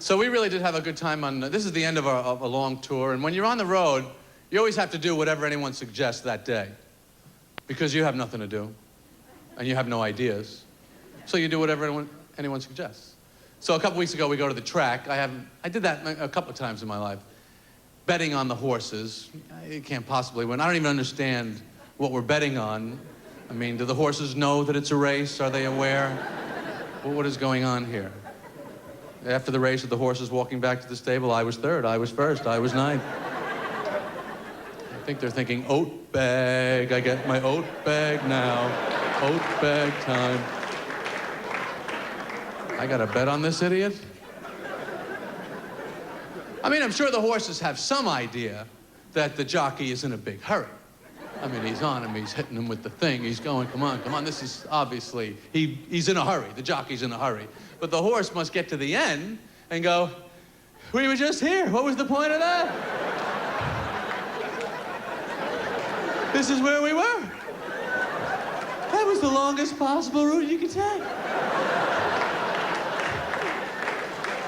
So we really did have a good time on, this is the end of a long tour, and when you're on the road, you always have to do whatever anyone suggests that day, because you have nothing to do, and you have no ideas, so you do whatever anyone suggests. So a couple weeks ago, we go to the track. I did that a couple of times in my life, betting on the horses. You can't possibly win. I don't even understand what we're betting on. I mean, do the horses know that it's a race? Are they aware? Well, what is going on here? After the race, with the horses walking back to the stable, I was third, I was first, I was ninth. I think they're thinking, oat bag, I get my oat bag now. Oat bag time. I got to bet on this idiot? I mean, I'm sure the horses have some idea that the jockey is in a big hurry. I mean, he's on him, he's hitting him with the thing, he's going, come on, this is obviously, he's in a hurry, the jockey's in a hurry. But the horse must get to the end and go, we were just here, what was the point of that? This is where we were. That was the longest possible route you could take.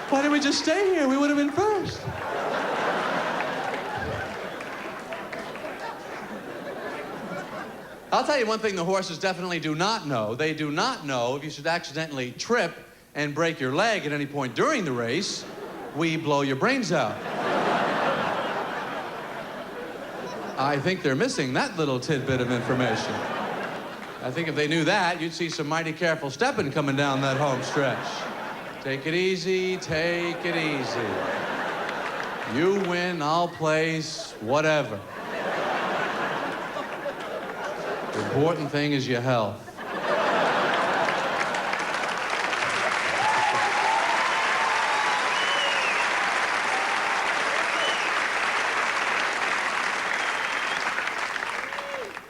Why didn't we just stay here? We would have been first. I'll tell you one thing the horses definitely do not know. They do not know if you should accidentally trip and break your leg at any point during the race, we blow your brains out. I think they're missing that little tidbit of information. I think if they knew that, you'd see some mighty careful stepping coming down that home stretch. Take it easy, take it easy. You win, I'll place, whatever. The important thing is your health.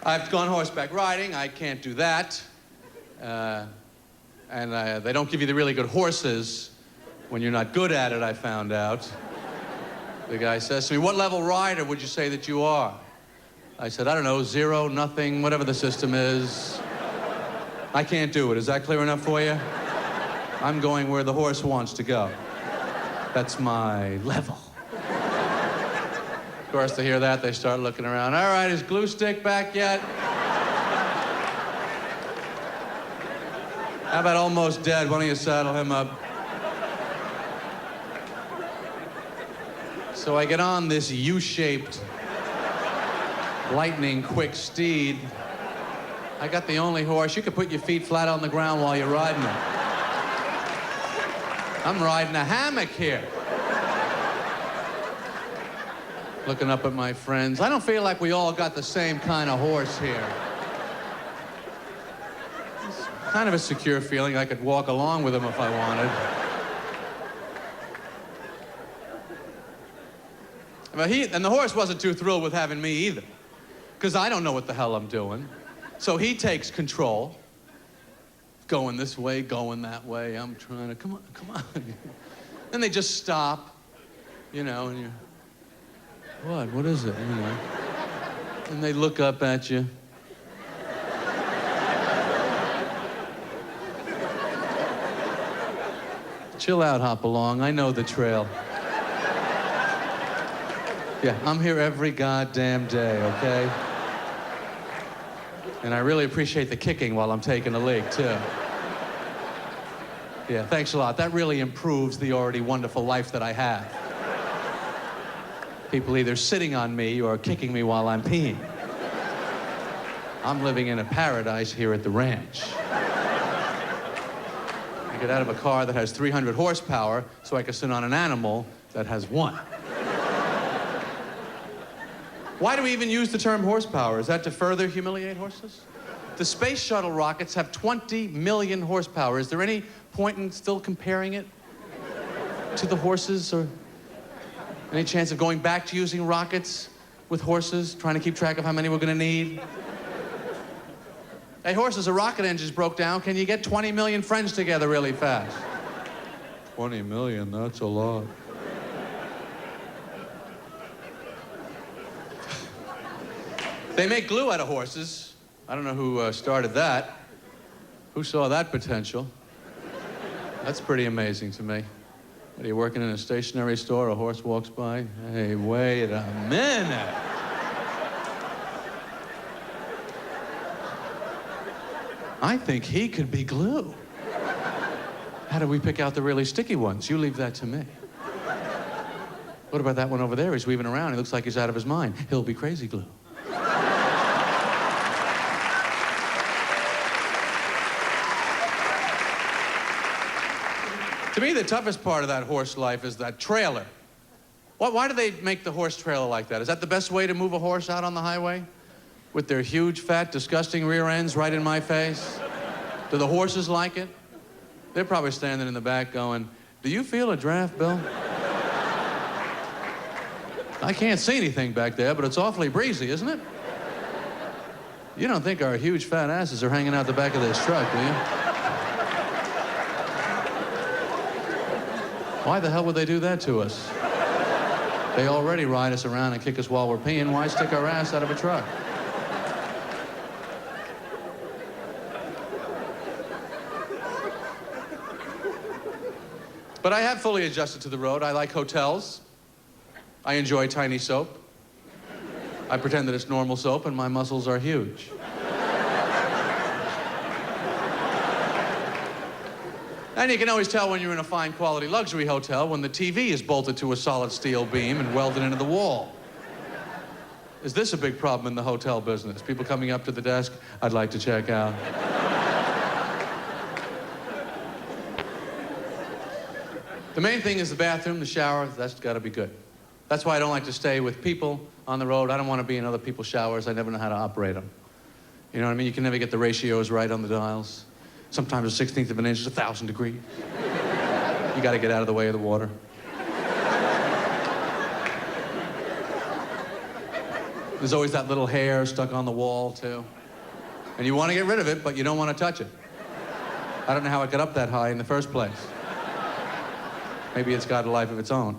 I've gone horseback riding. I can't do that. And they don't give you the really good horses when you're not good at it, I found out. The guy says to me, what level rider would you say that you are? I said, I don't know, 0, nothing, whatever the system is. I can't do it. Is that clear enough for you? I'm going where the horse wants to go. That's my level. Of course, to hear that, they start looking around. All right, is Glue Stick back yet? How about Almost Dead? Why don't you saddle him up? So I get on this U-shaped, lightning-quick steed. I got the only horse. You could put your feet flat on the ground while you're riding it. I'm riding a hammock here. Looking up at my friends. I don't feel like we all got the same kind of horse here. It's kind of a secure feeling. I could walk along with him if I wanted. But and the horse wasn't too thrilled with having me either, because I don't know what the hell I'm doing. So he takes control. Going this way, going that way. I'm trying to, come on, come on. And they just stop, you know, and you're, what is it, you know? And they look up at you. Chill out, Hopalong, I know the trail. Yeah, I'm here every goddamn day, okay? And I really appreciate the kicking while I'm taking a leak, too. Yeah, thanks a lot. That really improves the already wonderful life that I have. People either sitting on me or kicking me while I'm peeing. I'm living in a paradise here at the ranch. I get out of a car that has 300 horsepower so I can sit on an animal that has 1. Why do we even use the term horsepower? Is that to further humiliate horses? The space shuttle rockets have 20 million horsepower. Is there any point in still comparing it to the horses, or any chance of going back to using rockets with horses, trying to keep track of how many we're gonna need? Hey, horses, a rocket engine's broke down. Can you get 20 million friends together really fast? 20 million, that's a lot. They make glue out of horses. I don't know who started that. Who saw that potential? That's pretty amazing to me. What, are you working in a stationery store? A horse walks by? Hey, wait a minute. I think he could be glue. How do we pick out the really sticky ones? You leave that to me. What about that one over there? He's weaving around. He looks like he's out of his mind. He'll be crazy glue. To me, the toughest part of that horse life is that trailer. Why do they make the horse trailer like that? Is that the best way to move a horse out on the highway? With their huge, fat, disgusting rear ends right in my face? Do the horses like it? They're probably standing in the back going, "Do you feel a draft, Bill?" I can't see anything back there, but it's awfully breezy, isn't it? You don't think our huge, fat asses are hanging out the back of this truck, do you? Why the hell would they do that to us? They already ride us around and kick us while we're peeing. Why stick our ass out of a truck? But I have fully adjusted to the road. I like hotels. I enjoy tiny soap. I pretend that it's normal soap and my muscles are huge. And you can always tell when you're in a fine quality luxury hotel when the TV is bolted to a solid steel beam and welded into the wall. Is this a big problem in the hotel business? People coming up to the desk, "I'd like to check out." The main thing is the bathroom, the shower. That's got to be good. That's why I don't like to stay with people on the road. I don't want to be in other people's showers. I never know how to operate them. You know what I mean? You can never get the ratios right on the dials. Sometimes a 16th of an inch is 1,000 degrees. You got to get out of the way of the water. There's always that little hair stuck on the wall, too. And you want to get rid of it, but you don't want to touch it. I don't know how it got up that high in the first place. Maybe it's got a life of its own.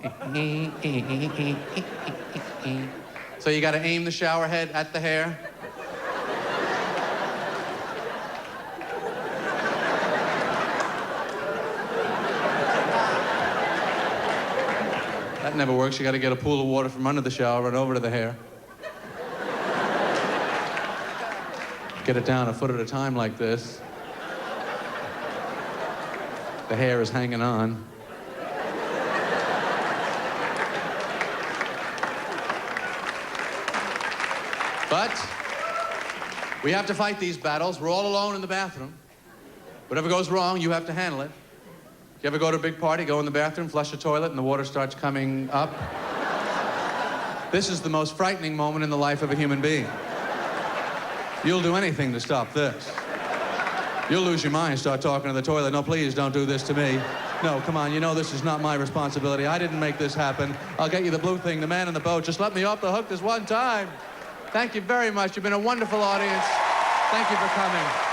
So you got to aim the shower head at the hair. That never works. You got to get a pool of water from under the shower, run over to the hair. Get it down a foot at a time like this. The hair is hanging on. But we have to fight these battles. We're all alone in the bathroom. Whatever goes wrong, you have to handle it. You ever go to a big party, go in the bathroom, flush the toilet, and the water starts coming up? This is the most frightening moment in the life of a human being. You'll do anything to stop this. You'll lose your mind, start talking to the toilet. "No, please, don't do this to me. No, come on, you know this is not my responsibility. I didn't make this happen. I'll get you the blue thing, the man in the boat. Just let me off the hook this one time." Thank you very much. You've been a wonderful audience. Thank you for coming.